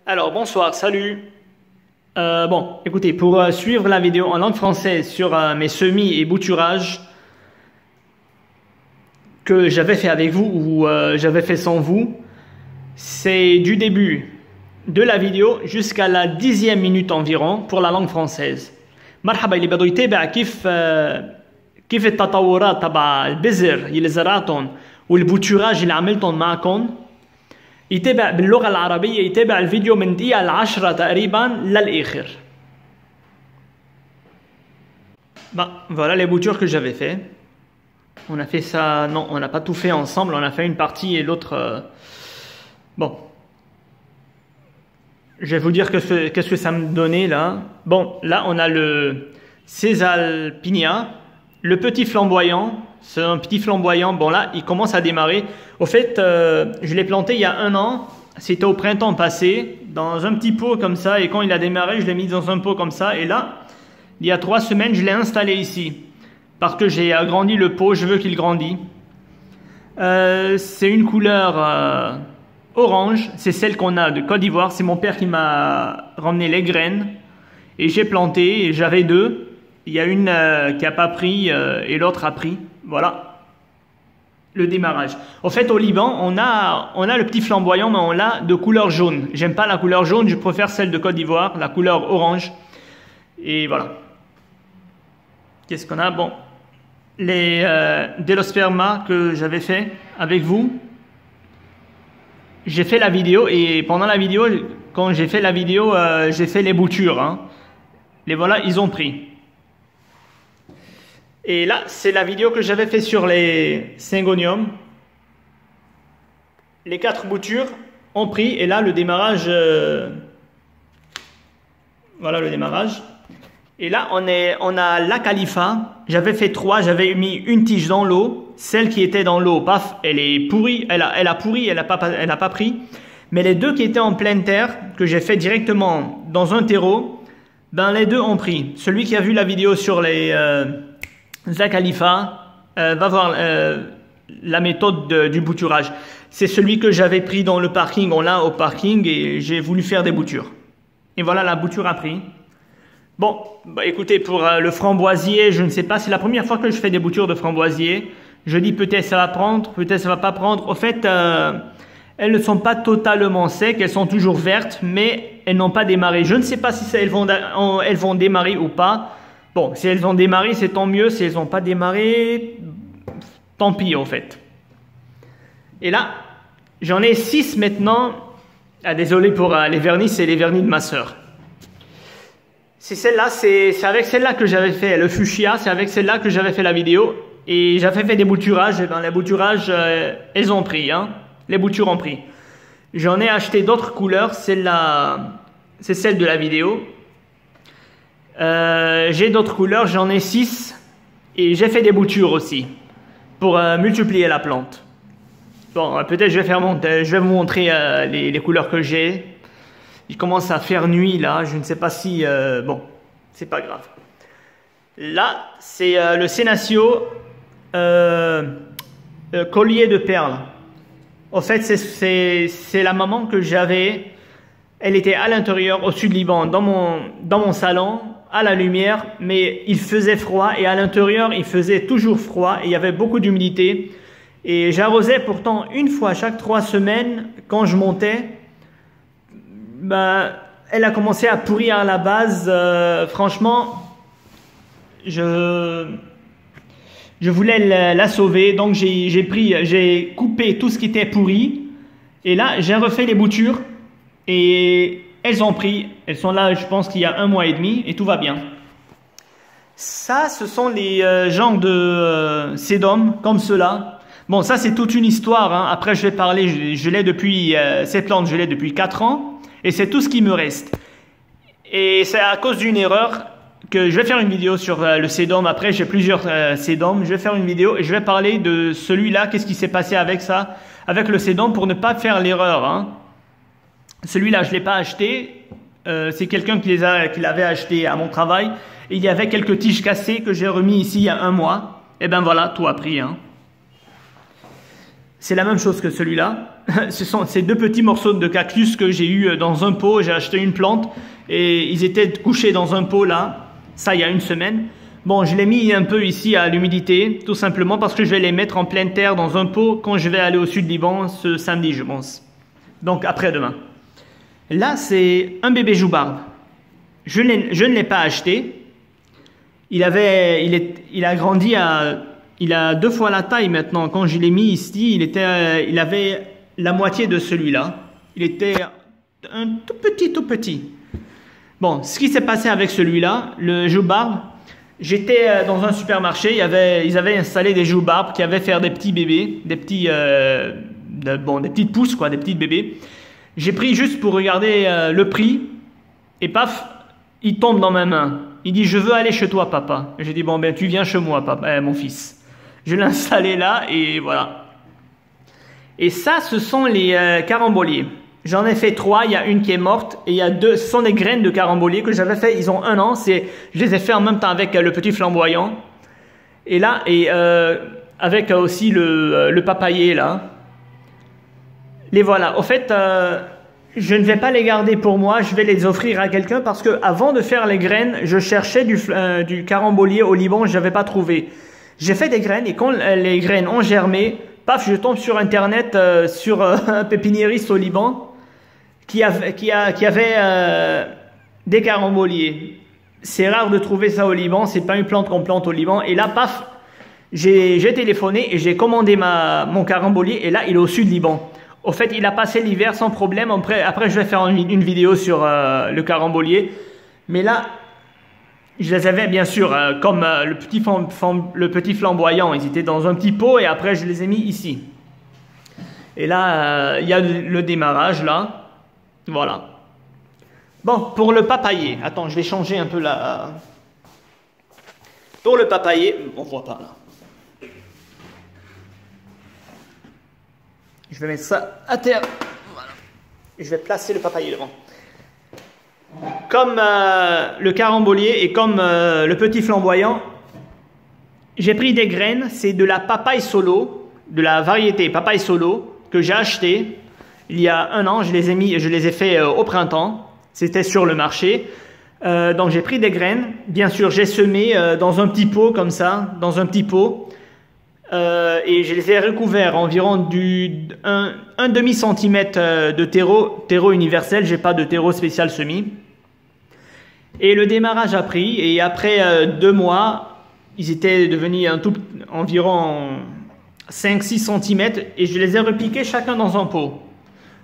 Alors, bonsoir, salut. Bon, écoutez, pour suivre la vidéo en langue française sur mes semis et bouturages que j'avais fait avec vous ou j'avais fait sans vous, c'est du début de la vidéo jusqu'à la 10e minute environ pour la langue française. مرحبا اللي بده يتابع كيف التطورات تبع البذر اللي زرعتهم والبوتوراج اللي عملتهم معكم، يتابع باللغة العربية، يتابع الفيديو من دقيقة 10 تقريبا للآخر. Voilà les boutures que j'avais fait. On a fait ça, non, on n'a pas tout fait ensemble, on a fait une partie et l'autre. Bon. Je vais vous dire qu'est-ce que ça me donnait là. Bon, là on a le Césalpinia, le petit flamboyant. C'est un petit flamboyant. Bon là, il commence à démarrer. Au fait, je l'ai planté il y a 1 an. C'était au printemps passé, dans un petit pot comme ça. Et quand il a démarré, je l'ai mis dans un pot comme ça. Et là, il y a 3 semaines, je l'ai installé ici. Parce que j'ai agrandi le pot, je veux qu'il grandisse. C'est une couleur orange. C'est celle qu'on a de Côte d'Ivoire. C'est mon père qui m'a ramené les graines. Et j'ai planté. Et j'avais 2. Il y a une qui n'a pas pris et l'autre a pris. Voilà le démarrage. En fait, au Liban, on a le petit flamboyant, mais on l'a de couleur jaune. J'aime pas la couleur jaune, je préfère celle de Côte d'Ivoire, la couleur orange. Et voilà. Qu'est-ce qu'on a? Bon, les Delosperma que j'avais fait avec vous. J'ai fait la vidéo et pendant la vidéo, quand j'ai fait la vidéo, j'ai fait les boutures. Hein. Les voilà, ils ont pris. Et là, c'est la vidéo que j'avais fait sur les syngoniums. Les 4 boutures ont pris. Et là, le démarrage... voilà le démarrage. Et là, on a la Khalifa. J'avais fait 3. J'avais mis une tige dans l'eau. Celle qui était dans l'eau, paf, elle est pourrie. Elle a pourri, elle n'a pas pris. Mais les 2 qui étaient en pleine terre, que j'ai fait directement dans un terreau, ben les 2 ont pris. Celui qui a vu la vidéo sur les... Khalifa va voir la méthode du bouturage. C'est celui que j'avais pris dans le parking. On l'a au parking et j'ai voulu faire des boutures. Et voilà, la bouture a pris. Bon, bah écoutez, pour le framboisier, je ne sais pas. C'est la première fois que je fais des boutures de framboisier. Je dis peut-être ça va prendre, peut-être ça va pas prendre. Au fait, elles ne sont pas totalement secs. Elles sont toujours vertes, mais elles n'ont pas démarré. Je ne sais pas si elles vont démarrer ou pas. Bon, si elles ont démarré, c'est tant mieux. Si elles n'ont pas démarré, tant pis en fait. Et là, j'en ai 6 maintenant. Ah, désolé pour les vernis, c'est les vernis de ma soeur. C'est celle-là, c'est avec celle-là que j'avais fait le fuchsia. C'est avec celle-là que j'avais fait la vidéo. Et j'avais fait des bouturages. Et ben, les bouturages, elles ont pris. Hein. Les boutures ont pris. J'en ai acheté d'autres couleurs. Celle-là, c'est celle de la vidéo. J'ai d'autres couleurs, j'en ai 6 et j'ai fait des boutures aussi pour multiplier la plante. Bon, peut-être je vais vous montrer les couleurs que j'ai. Il commence à faire nuit là, je ne sais pas si... bon, c'est pas grave. Là, c'est le Sénacio collier de perles. En fait, c'est la maman que j'avais. Elle était à l'intérieur, au sud Liban, dans mon salon, à la lumière, mais il faisait froid et à l'intérieur, il faisait toujours froid et il y avait beaucoup d'humidité. Et j'arrosais pourtant une fois chaque 3 semaines quand je montais. Ben, elle a commencé à pourrir à la base. Franchement, je voulais la sauver, donc j'ai coupé tout ce qui était pourri. Et là, j'ai refait les boutures. Et elles ont pris, elles sont là, je pense qu'il y a 1 mois et demi, et tout va bien. Ça, ce sont les genres de sédum, comme cela. Bon, ça, c'est toute une histoire. Hein. Après, je vais parler, je l'ai depuis, cette plante, je l'ai depuis 4 ans, et c'est tout ce qui me reste. Et c'est à cause d'une erreur que je vais faire une vidéo sur le sédum. Après, j'ai plusieurs sédums. Je vais faire une vidéo et je vais parler de celui-là, qu'est-ce qui s'est passé avec ça, avec le sédum, pour ne pas faire l'erreur, hein. Celui-là, je ne l'ai pas acheté. C'est quelqu'un qui l'avait acheté à mon travail. Et il y avait quelques tiges cassées que j'ai remis ici il y a 1 mois. Et ben voilà, tout a pris. Hein. C'est la même chose que celui-là. ce sont ces deux petits morceaux de cactus que j'ai eu dans un pot. J'ai acheté une plante et ils étaient couchés dans un pot là, ça il y a une semaine. Bon, je l'ai mis un peu ici à l'humidité, tout simplement parce que je vais les mettre en pleine terre dans un pot quand je vais aller au sud Liban ce samedi, je pense. Donc après-demain. Là, c'est un bébé joubarbe. Je ne l'ai pas acheté. Il a grandi il a 2 fois la taille maintenant. Quand je l'ai mis ici, il avait la moitié de celui-là. Il était un tout petit. Bon, ce qui s'est passé avec celui-là, le joubarbe, j'étais dans un supermarché, ils avaient installé des joubarbes qui avaient fait des petits bébés, des petites pousses, quoi, des petits bébés. J'ai pris juste pour regarder le prix, et paf, il tombe dans ma main. Il dit, je veux aller chez toi, papa. J'ai dit, bon, ben, tu viens chez moi, papa, mon fils. Je l'ai installé là, et voilà. Et ça, ce sont les caramboliers. J'en ai fait 3, il y a une qui est morte, et il y a 2, ce sont des graines de caramboliers que j'avais fait, ils ont 1 an, je les ai fait en même temps avec le petit flamboyant. Et là, avec aussi le papayer, là. Les voilà. Au fait, je ne vais pas les garder pour moi, je vais les offrir à quelqu'un parce que avant de faire les graines, je cherchais du carambolier au Liban, je n'avais pas trouvé. J'ai fait des graines et quand les graines ont germé, paf, je tombe sur internet sur un pépiniériste au Liban qui avait des caramboliers. C'est rare de trouver ça au Liban, c'est pas une plante qu'on plante au Liban. Et là, paf, j'ai téléphoné et j'ai commandé mon carambolier et là, il est au sud Liban. Au fait, il a passé l'hiver sans problème. Après, je vais faire une vidéo sur le carambolier. Mais là, je les avais bien sûr comme le petit flamboyant. Ils étaient dans un petit pot et après, je les ai mis ici. Et là, il y a le démarrage là. Voilà. Bon, pour le papayer. Attends, je vais changer un peu la... Pour le papayer, on voit pas là. Je vais mettre ça à terre. Voilà. Et je vais placer le papayer devant. Comme le carambolier et comme le petit flamboyant, j'ai pris des graines. C'est de la papaye solo, de la variété papaye solo que j'ai acheté il y a 1 an. Je les ai fait au printemps. C'était sur le marché. Donc j'ai pris des graines. Bien sûr, j'ai semé dans un petit pot comme ça, dans un petit pot. Et je les ai recouverts environ un demi-centimètre de terreau universel. J'ai pas de terreau spécial semis. Et le démarrage a pris. Et après 2 mois, ils étaient devenus environ 5-6 centimètres. Et je les ai repiqués chacun dans un pot.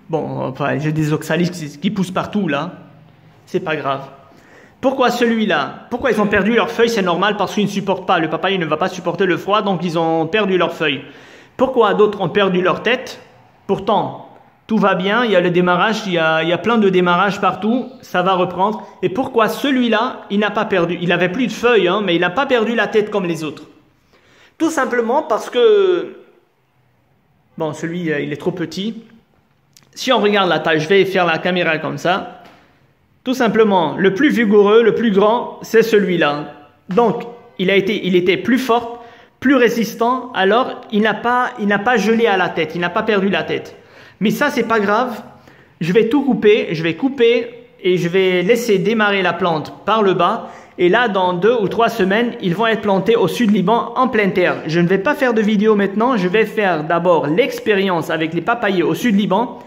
Bon, enfin, j'ai des oxalis qui poussent partout là. C'est pas grave. Pourquoi celui-là? Pourquoi ils ont perdu leurs feuilles? C'est normal parce qu'ils ne supportent pas. Le papayer ne va pas supporter le froid, donc ils ont perdu leurs feuilles. Pourquoi d'autres ont perdu leur tête? Pourtant, tout va bien, il y a le démarrage, il y a plein de démarrages partout, ça va reprendre. Et pourquoi celui-là, il n'a pas perdu? Il avait plus de feuilles, hein, mais il n'a pas perdu la tête comme les autres. Tout simplement parce que... Bon, celui, il est trop petit. Si on regarde la taille, je vais faire la caméra comme ça. Tout simplement, le plus vigoureux, le plus grand, c'est celui-là. Donc, il était plus fort, plus résistant, alors il n'a pas gelé à la tête, il n'a pas perdu la tête. Mais ça, c'est pas grave. Je vais tout couper, je vais couper et je vais laisser démarrer la plante par le bas. Et là, dans 2 ou 3 semaines, ils vont être plantés au sud Liban en pleine terre. Je ne vais pas faire de vidéo maintenant, je vais faire d'abord l'expérience avec les papayers au sud Liban.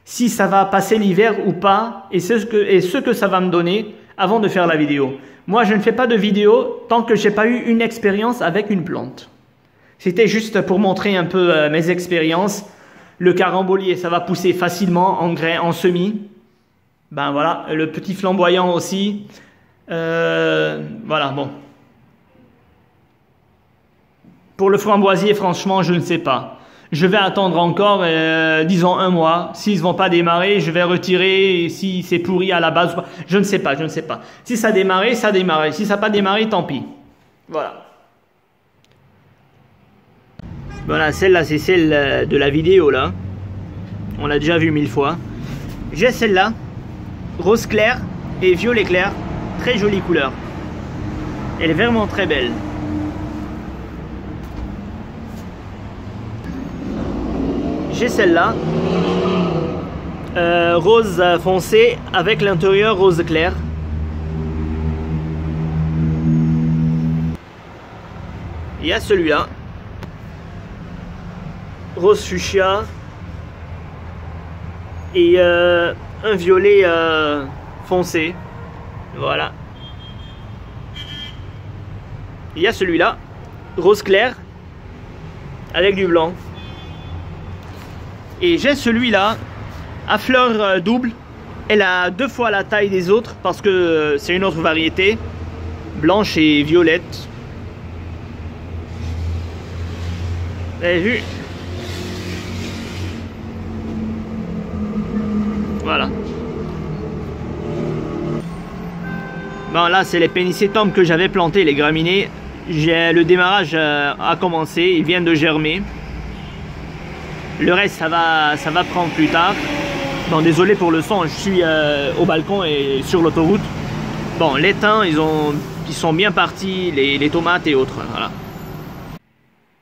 Si ça va passer l'hiver ou pas, et ce que ça va me donner avant de faire la vidéo. Moi, je ne fais pas de vidéo tant que j'ai pas eu une expérience avec une plante. C'était juste pour montrer un peu mes expériences. Le carambolier, ça va pousser facilement en grains, en semis. Ben voilà, le petit flamboyant aussi. Voilà, bon. Pour le framboisier, franchement, je ne sais pas. Je vais attendre encore, disons 1 mois. S'ils ne vont pas démarrer, je vais retirer. Et si c'est pourri à la base, je ne sais pas, je ne sais pas. Si ça a démarré, ça a démarré. Si ça n'a pas démarré, tant pis. Voilà. Voilà, celle-là, c'est celle de la vidéo, là. On l'a déjà vu 1000 fois. J'ai celle-là, rose clair et violet clair. Très jolie couleur. Elle est vraiment très belle. j'ai celle-là, rose foncé avec l'intérieur rose clair. Il y a celui-là, rose fuchsia et un violet foncé. Voilà. Il y a celui-là, rose clair avec du blanc. Et j'ai celui-là à fleurs double. Elle a 2 fois la taille des autres parce que c'est une autre variété, blanche et violette. Vous avez vu? Voilà. Bon, là c'est les pénicilliums que j'avais plantés, les graminées. Le démarrage a commencé, ils viennent de germer. Le reste ça va prendre plus tard. Bon, désolé pour le son, je suis au balcon et sur l'autoroute. Bon, les thym ils sont bien partis, les tomates et autres. Voilà.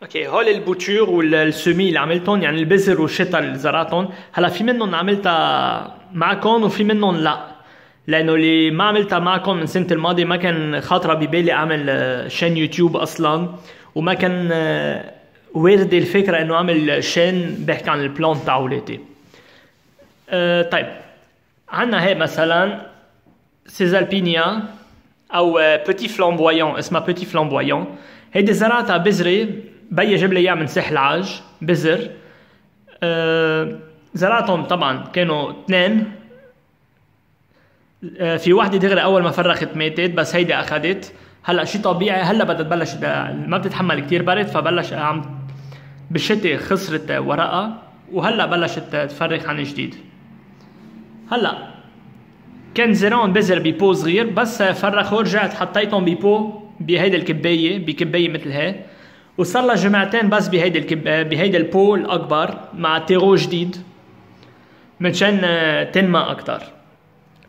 اوكي، هول البوتشور والسمي اللي عملتهم يعني البذر والشتر اللي زرعتهم، هلا في منهم عملتها معكم وفي منهم لا، لانه اللي ما عملتها معكم من سنه الماضيه ما كان خاطره ببالي اعمل شين يوتيوب اصلا، وما كان واردة الفكره انه اعمل شين بيحكي عن البلان تاع ولادي. طيب عندنا هي مثلا سيزالبينيا او بيتي فلامبويون، اسمها بيتي فلامبويون. هيدي زرعتها بذرة، بيي جاب لي اياها من ساحل عاج بذر. زرعتهم طبعا كانوا 2، في وحده دغري اول ما فرخت ماتت، بس هيدي اخذت. هلا شيء طبيعي، هلا بدها تبلش ما بتتحمل كتير برد، فبلش عم بالشتاء خسرت ورقها، وهلا بلشت تفرخ عن جديد. هلا كان زرعهم بذر ببو صغير، بس فرخوا رجعت حطيتهم ببو بهيدي الكبايه، بكبايه مثل هي، وصار لها جمعتين بس بهيدي البو الاكبر مع تيرو جديد مشان تنمى اكثر.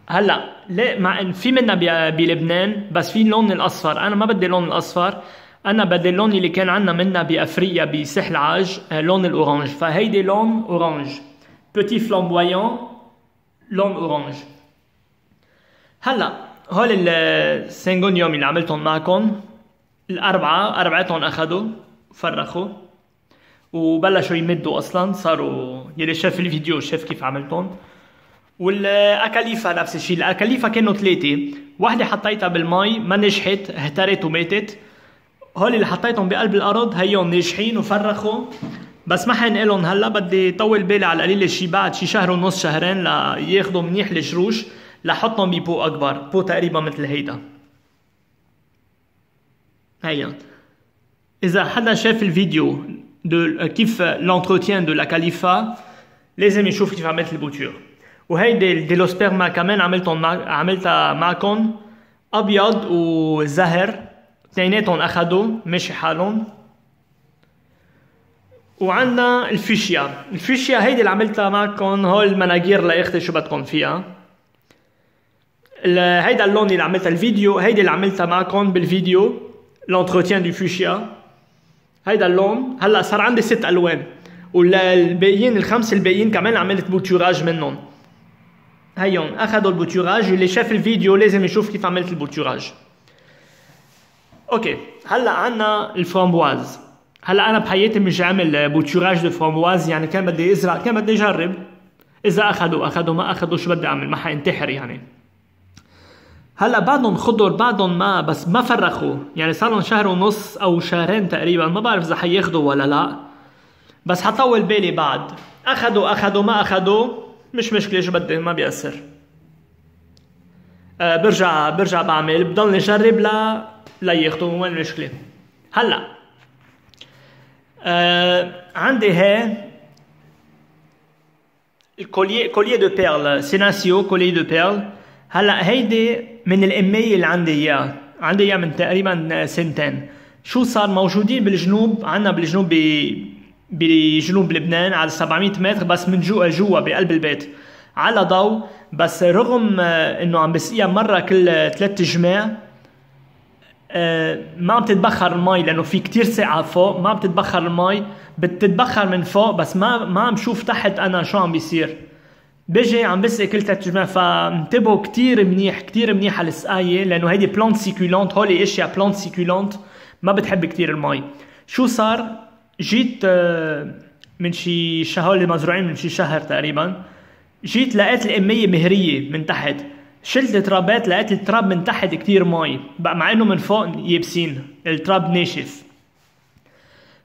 هلا لا، مع في منا بلبنان بس في اللون الاصفر، انا ما بدي اللون الاصفر، انا بدي اللون اللي كان عندنا منا بافريقيا بساحل عاج، لون الاورانج. فهيدي لون اورانج، بيتي فلامبويون لون اورانج. هلا هول السينغونيوم اللي عملتهم معكم أربعتهم أخذوا فرخوا وبلشوا يمدوا أصلا، صاروا يلي شاف الفيديو شاف كيف عملتهم. والأكاليفا نفس الشيء، الأكاليفا كانوا 3، واحدة حطيتها بالمي ما نجحت، اهترت وماتت. هول اللي حطيتهم بقلب الأرض هيون ناجحين وفرخوا، بس ما حنقلهم هلا، بدي طول بالي على القليل شي بعد شي شهر ونص شهرين لياخدوا منيح الجروش لحطهم ببو اكبر، بو تقريبا مثل هيدا. هيا اذا حدا شاف الفيديو كيف لونتروتيان دو لا كاليفا لازم يشوف كيف عملت البوتور. وهيدي الديلوسبيرما كمان عملتها معكم ابيض وزهر، اثنيناتهم اخذوا ماشي حالهم. وعندنا الفيشيا هيدي اللي عملتها معكم، هول المناجير لاختي شو بدكم فيها. هيدا اللون اللي عملتها الفيديو، هيدي اللي عملتها معكم بالفيديو لونتروتيان دو فوشيا. هيدا اللون هلا صار عندي 6 الوان، والباقيين ال5 الباقيين كمان عملت بوتوراج منهم. هيون اخذوا البوتوراج، اللي شاف الفيديو لازم يشوف كيف عملت البوتوراج. اوكي هلا عنا الفرامبواز. هلا انا بحياتي مش عامل بوتوراج دو فرامبواز، يعني كان بدي ازرع، كان بدي اجرب، اذا اخذوا ما اخذوا شو بدي اعمل، ما حينتحر يعني. هلا بعدهم خضر، بعدهم ما بس ما فرخوا، يعني صار لهم شهر ونص او شهرين تقريبا، ما بعرف اذا حياخذوا ولا لا، بس حطول بالي بعد. اخذوا ما اخذوا مش مشكله، شو بدي ما بيأثر. برجع بعمل، بضلني اجرب لياخذوا، وين المشكله. هلا عندي هي الكوليه دو بيرل سيناسيو، كوليه دو بيرل. هلا هيدي من الامية اللي عندي اياه من تقريبا 2 سنين. شو صار؟ موجودين بالجنوب، عنا بالجنوب بجنوب لبنان على 700 متر، بس من جوا بقلب البيت على ضوء. بس رغم انه عم بسقيها مره كل 3 جماع، ما عم تتبخر المي لانه في كتير سقعه فوق، ما عم تتبخر المي، بتتبخر من فوق بس ما عم شوف تحت انا شو عم بيصير. بيجي عم بسقي كل 3 جماع، فانتبهوا كتير منيح على السقايه لانه هيدي بلانت سيكولونت، هولي اشياء بلانت سيكولونت ما بتحب كتير المي. شو صار؟ جيت من شي شهر مزروعين من شي شهر تقريبا، جيت لقيت القمية مهرية من تحت، شلت الترابات لقيت التراب من تحت كتير مي بقى مع انه من فوق يابسين، التراب ناشف.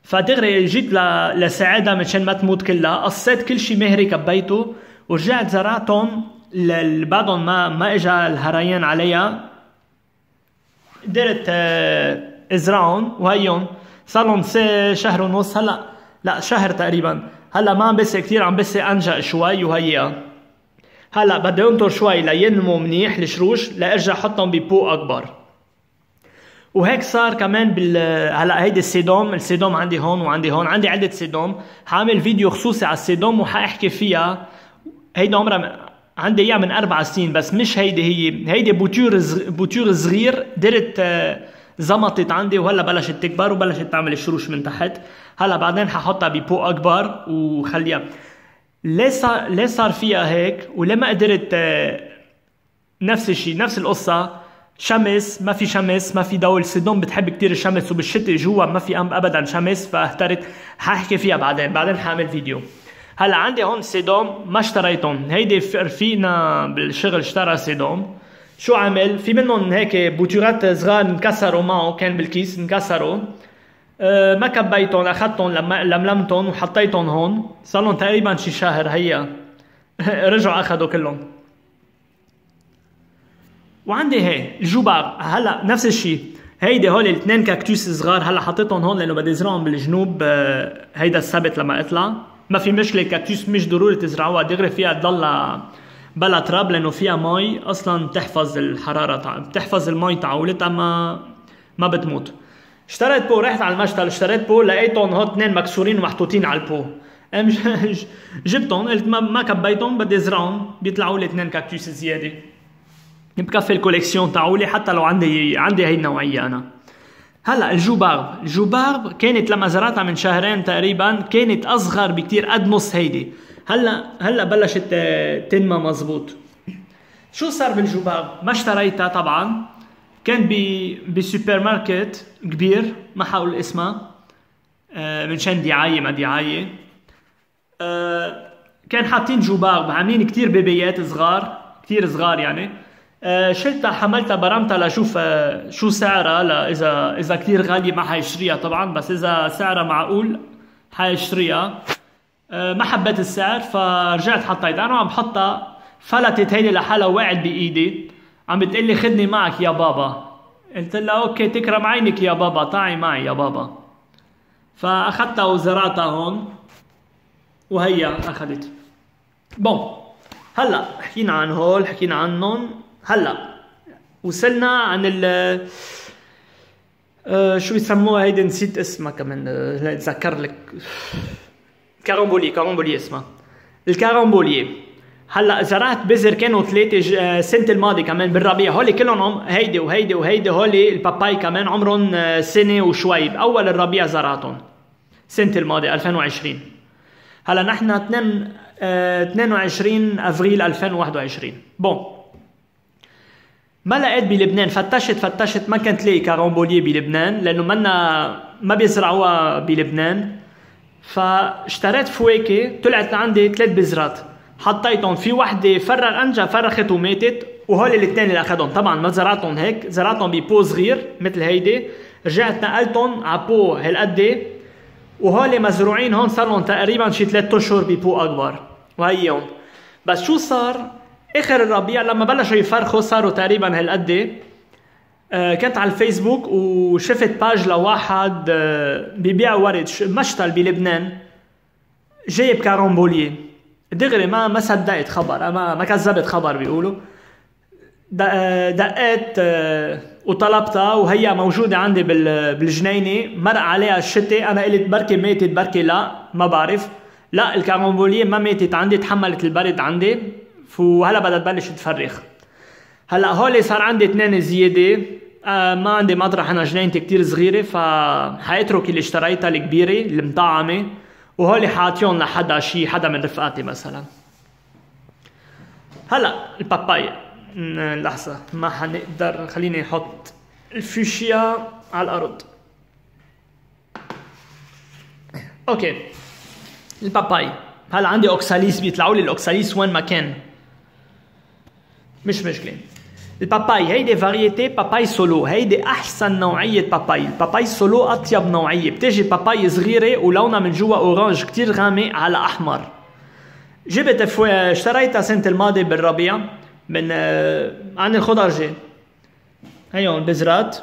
فدغري جيت لساعدها مشان ما تموت كلها، قصيت كل شي مهري كبيته ورجعت زرعتهم بعدهم ما اجا الهريان عليها، قدرت ازرعهم وهيهم صار لهم شهر ونص هلا، لا شهر تقريبا. هلا ما عم بسقي كثير، عم بسقي انجا شوي وهيها. هلا بدي انطر شوي لينمو منيح الشروش لارجع احطهم ببو اكبر. وهيك صار كمان هلا هيدي السيدوم عندي هون وعندي هون، عندي عده سيدوم، حاعمل فيديو خصوصي على السيدوم وحاحكي فيها. هيدي عمرها عندي اياها من 4 سنين، بس مش هيدي بوتور صغير درت زمطت عندي وهلا بلشت تكبر وبلشت تعمل الشروش من تحت. هلا بعدين ححطها ببو اكبر وخليها. ليه صار فيها هيك ولما قدرت نفس الشيء نفس القصه، شمس ما في ضوء. السيدوم بتحب كتير الشمس وبالشتاء جوا ما في ابدا شمس، فاخترت حاحكي فيها بعدين حاعمل فيديو. هلا عندي هون سيدوم ما اشتريتهم، هيدي رفيقنا بالشغل اشترى سيدوم. شو عمل؟ في منهم هيك بوتورات صغار انكسروا معه، كان بالكيس انكسروا، ما كبيتهم، اخذتهم لملمتهم وحطيتهم هون، صار لهم تقريبا شي شهر هيا رجعوا اخذوا كلهم. وعندي هي الجوبار هلا نفس الشيء، هيدي هول الاثنين كاكتوس صغار هلا حطيتهم هون لانه بدي ازرعهم بالجنوب هيدا السبت لما اطلع. ما في مشكله، الكاكتوس مش ضروري تزرعوها دغري، فيها تضل بلا تراب لانه فيها مي اصلا بتحفظ الحراره، بتحفظ المي تعولتها ما بتموت. اشتريت بو، رحت على المشتل اشتريت بو، لقيتهم هون 2 مكسورين ومحطوطين على البو. جبتهم قلت ما كبيتهم بدي ازرعهم، بيطلعوا لي 2 كاكتوس زياده بكفي الكوليكسيون تاعولي، حتى لو عندي هي النوعيه انا. هلا الجوبارب كانت لما زرعتها من شهرين تقريبا كانت اصغر بكتير قد نص هيدي، هلا بلشت تنمى مزبوط. شو صار بالجوبارب؟ ما اشتريتها طبعا، كان بسوبر ماركت كبير ما حقول اسمها منشان دعايه ما دعايه. كان حاطين جوبارب عاملين كتير بيبيات صغار كتير صغار يعني. شلتها حملتها برمتها لشوف شو سعرها، اذا كتير غالية ما حيشتريها طبعا، بس اذا سعرها معقول حيشتريها. ما حبيت السعر فرجعت حطيتها. انا عم بحطها فلتت هيدي لحالها وقعت بايدي، عم بتقلي خدني معك يا بابا. قلت لها اوكي تكرم عينك يا بابا، تعي معي يا بابا. فاخذتها وزرعتها هون وهي اخذت. بون هلا حكينا عن هول، حكينا عنهم. هلا وصلنا عن شو يسموها هيدي، نسيت اسمها كمان، اتذكر لك. كارامبوليه اسمها الكارامبوليه. هلا زرعت بذر كانوا 3 السنه الماضيه كمان بالربيع، هولي كلهم هيدي وهيدي هولي الباباي كمان عمرهم سنه وشوي، باول الربيع زرعتهم السنه الماضيه 2020. هلا نحن 22 افريل 2021. بون ما لقيت بلبنان، فتشت ما كنت لاقي كارامبوليه بلبنان لانه ما بيزرعوها بلبنان. فاشتريت فواكه، طلعت عندي 3 بذرات حطيتهم، في وحده انجا فرخت وماتت، وهول الاثنين اللي اخذهم طبعا ما زرعتهم هيك، زرعتهم ببو صغير مثل هيدي، رجعت نقلتهم على بو هالقد، وهول مزروعين هون صار لهم تقريبا شي 3 اشهر ببو اكبر وهيهم. بس شو صار اخر الربيع لما بلشوا يفرخوا صاروا تقريبا هالقد. كنت على الفيسبوك وشفت باج لواحد ببيع ورد مشتل بلبنان جايب كارامبوليه، دغري ما صدقت خبر، ما كذبت خبر بيقولوا. دقيت وطلبتها وهي موجوده عندي بالجنينه، مرق عليها الشتاء، انا قلت بركي ماتت بركي لا ما بعرف. لا الكارامبوليه ما ماتت عندي، تحملت البرد عندي وهلا بدها تبلش تفرخ. هلا هولي صار عندي 2 زياده، ما عندي مطرح، انا جنينتي كتير صغيرة، فحيترك اللي اشتريتها الكبيرة المطعمة، وهولي حاطيهم لحدا حدا من رفقاتي مثلا. هلا البابايا، لحظة ما حنقدر، خليني احط الفوشيا على الارض. اوكي الباباي، هلا عندي اوكساليس بيطلعوا لي الاوكساليس وين ما كان، مش مشكلة. الباباي هيدي فاريتي باباي سولو، هيدي احسن نوعية باباي. الباباي سولو اطيب نوعية، بتجي باباي صغيرة ولونها من جوا اورانج كتير غامق على احمر. جبت اشتريتها سنة الماضي بالربيع من عن الخضرجي. هيون البذرات،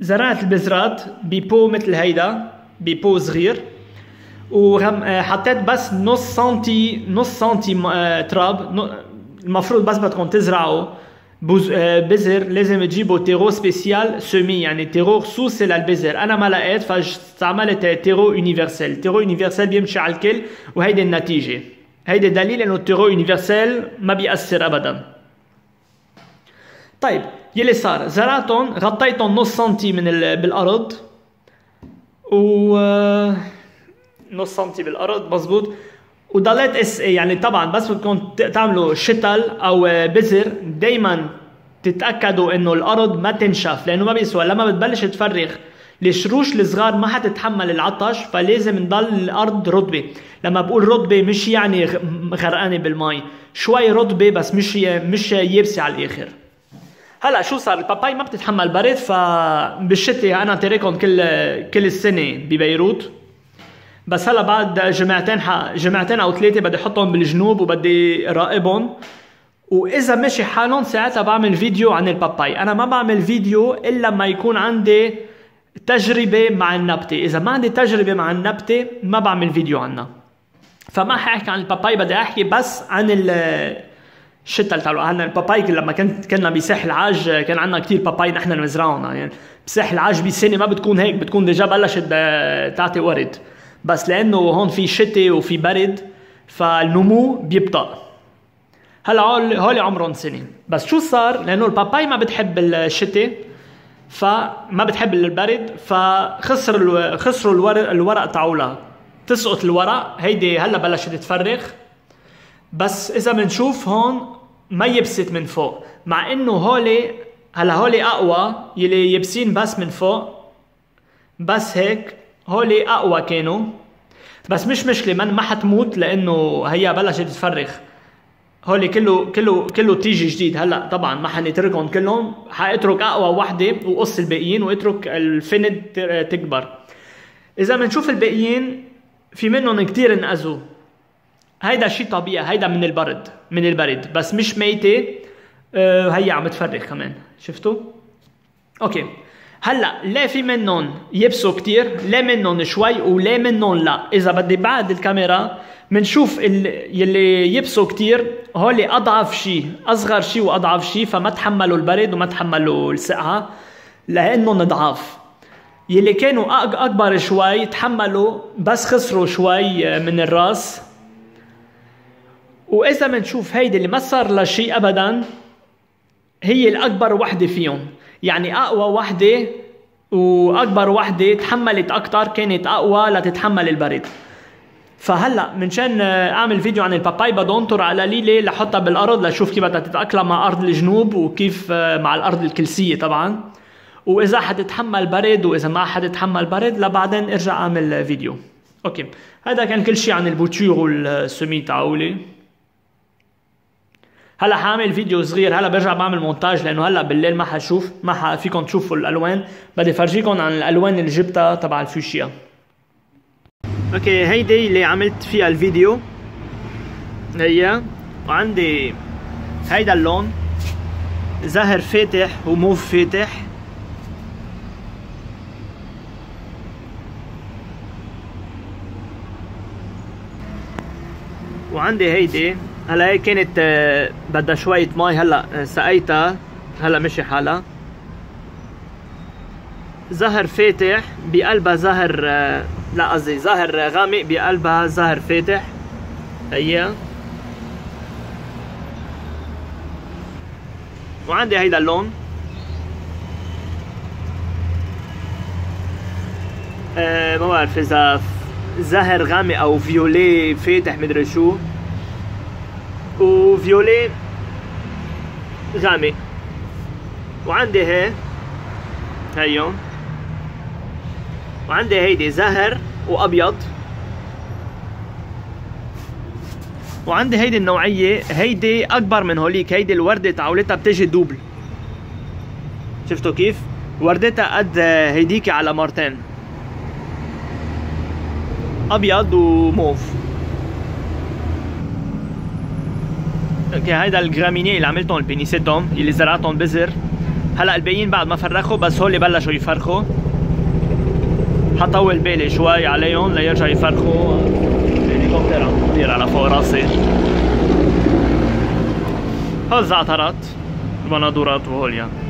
زرعت البذرات ببو مثل هيدا، ببو صغير، وحطيت بس نص سنتي تراب. المفروض بس بدكم تزرعوا بذر لازم تجيبوا تيرو سبيسيال سمي، يعني تيرو خصوصي للبذر. انا ما لقيت فاستعملت تيرو يونيفرسال. تيرو يونيفرسال بيمشي على الكل، وهيدي النتيجة. هيدي دليل انه التيرو يونيفرسال ما بيأثر ابدا. طيب يلي صار، زرعتهم، غطيتهم نص سنتي بالارض، و نص سنتي بالارض مزبوط، وضليت يعني طبعا بس بدكم تعملوا شتل او بذر دايما تتاكدوا انه الارض ما تنشف، لانه ما بيسوى لما بتبلش تفرغ الشروش الصغار ما حتتحمل العطش، فلازم نضل الارض رطبه. لما بقول رطبه مش يعني غرقانه بالمي، شوي رطبه بس مش يابسه على الاخر. هلا شو صار، الباباي ما بتتحمل برد، فبالشتاء انا تاركهم كل السنه ببيروت، بس هلا بعد جمعتين او 3 بدي احطهم بالجنوب وبدي راقبهم، واذا مشي حالهم ساعتها بعمل فيديو عن الباباي. انا ما بعمل فيديو الا لما يكون عندي تجربه مع النبته، اذا ما عندي تجربه مع النبته ما بعمل فيديو عنها. فما حاحكي عن الباباي، بدي احكي بس عن الشتل تاعو. هلا الباباي لما كنا بساحل العاج كان عندنا كتير باباي نحن نزرعهم، يعني بساحل العاج بسنه ما بتكون هيك، بتكون ديجا بلشت تعطي ورد، بس لانه هون في شتاء وفي برد فالنمو بيبطأ. هلا هول عمرهم سنه، بس شو صار، لانه الباباي ما بتحب الشتاء فما بتحب البرد، خسروا الورق تاعولها، تسقط الورق. هيدي هلا بلشت تفرغ، بس اذا بنشوف هون ما يبست من فوق، مع انه هولي اقوى، يلي يبسين بس من فوق بس هيك، هولي اقوى كانوا، بس مش مشكله، ما حتموت لانه هي بلشت تفرغ. هولي كله تيجي جديد. هلا طبعا ما حنتركهم كلهم، حاترك اقوى وحده وقص الباقيين واترك الفند تكبر. اذا بنشوف الباقيين في منهم كتير انأذوا، هيدا شيء طبيعي، هيدا من البرد، بس مش ميته. هي عم تفرغ كمان، شفتوا؟ اوكي هلا لا في منهم يبسوا كتير، لا منهم شوي، ولا منهم لا. اذا بدي بعد الكاميرا بنشوف يلي يبسوا كتير هولي اضعف شيء، اصغر شيء واضعف شيء، فما تحملوا البرد وما تحملوا السقعه لانهم ضعاف. يلي كانوا اكبر شوي تحملوا بس خسروا شوي من الراس. واذا بنشوف هيدي اللي ما صار لها شيء ابدا هي الاكبر وحده فيهم، يعني اقوى وحده واكبر وحده تحملت اكثر، كانت اقوى لتتحمل البرد. فهلا منشان اعمل فيديو عن الباباي بدي انطر على ليله لحطها بالارض لشوف كيف بدها تتاقلم مع ارض الجنوب وكيف مع الارض الكلسيه طبعا، واذا حتتحمل برد واذا ما حتتحمل برد لبعدين ارجع اعمل فيديو. اوكي هذا كان كل شيء عن البوتشور والسمي تاعولي. هلا حاعمل فيديو صغير، هلا برجع بعمل مونتاج لانه هلا بالليل ما فيكم تشوفوا الالوان، بدي فرجيكم عن الالوان اللي جبتها تبع الفوشيا. اوكي هيدي اللي عملت فيها الفيديو هي، وعندي هيدا اللون زهر فاتح وموف فاتح، وعندي هيدي هلا هي كانت بدها شوية مي، هلا سقيتها هلا مشي حالها. زهر فاتح بقلبها زهر، لا قصدي زهر غامق بقلبها زهر فاتح هي. وعندي هيدا اللون ما بعرف اذا زهر غامق او فيولي فاتح مدري شو، وفيولي غامق. وعندي هيون، وعندي هيدي زهر وابيض، وعندي هيدي النوعية، هيدي اكبر من هوليك. هيدي الوردة تعولتها بتجي دوبل، شفتوا كيف؟ وردتها قد هيديكي على مرتين، ابيض وموف. اوكي هيدا الجرامينيه اللي عملتهم البينيسيتوم اللي زرعتهم بذر. هلا الباقيين بعد ما فرخوا، بس هول بلشوا يفرخوا. حطول بالي شوي عليهم ليرجعوا يفرخوا. الهليكوبتر عم يطير على فوق راسي. هول الزعترات، البندورات وهول يعني.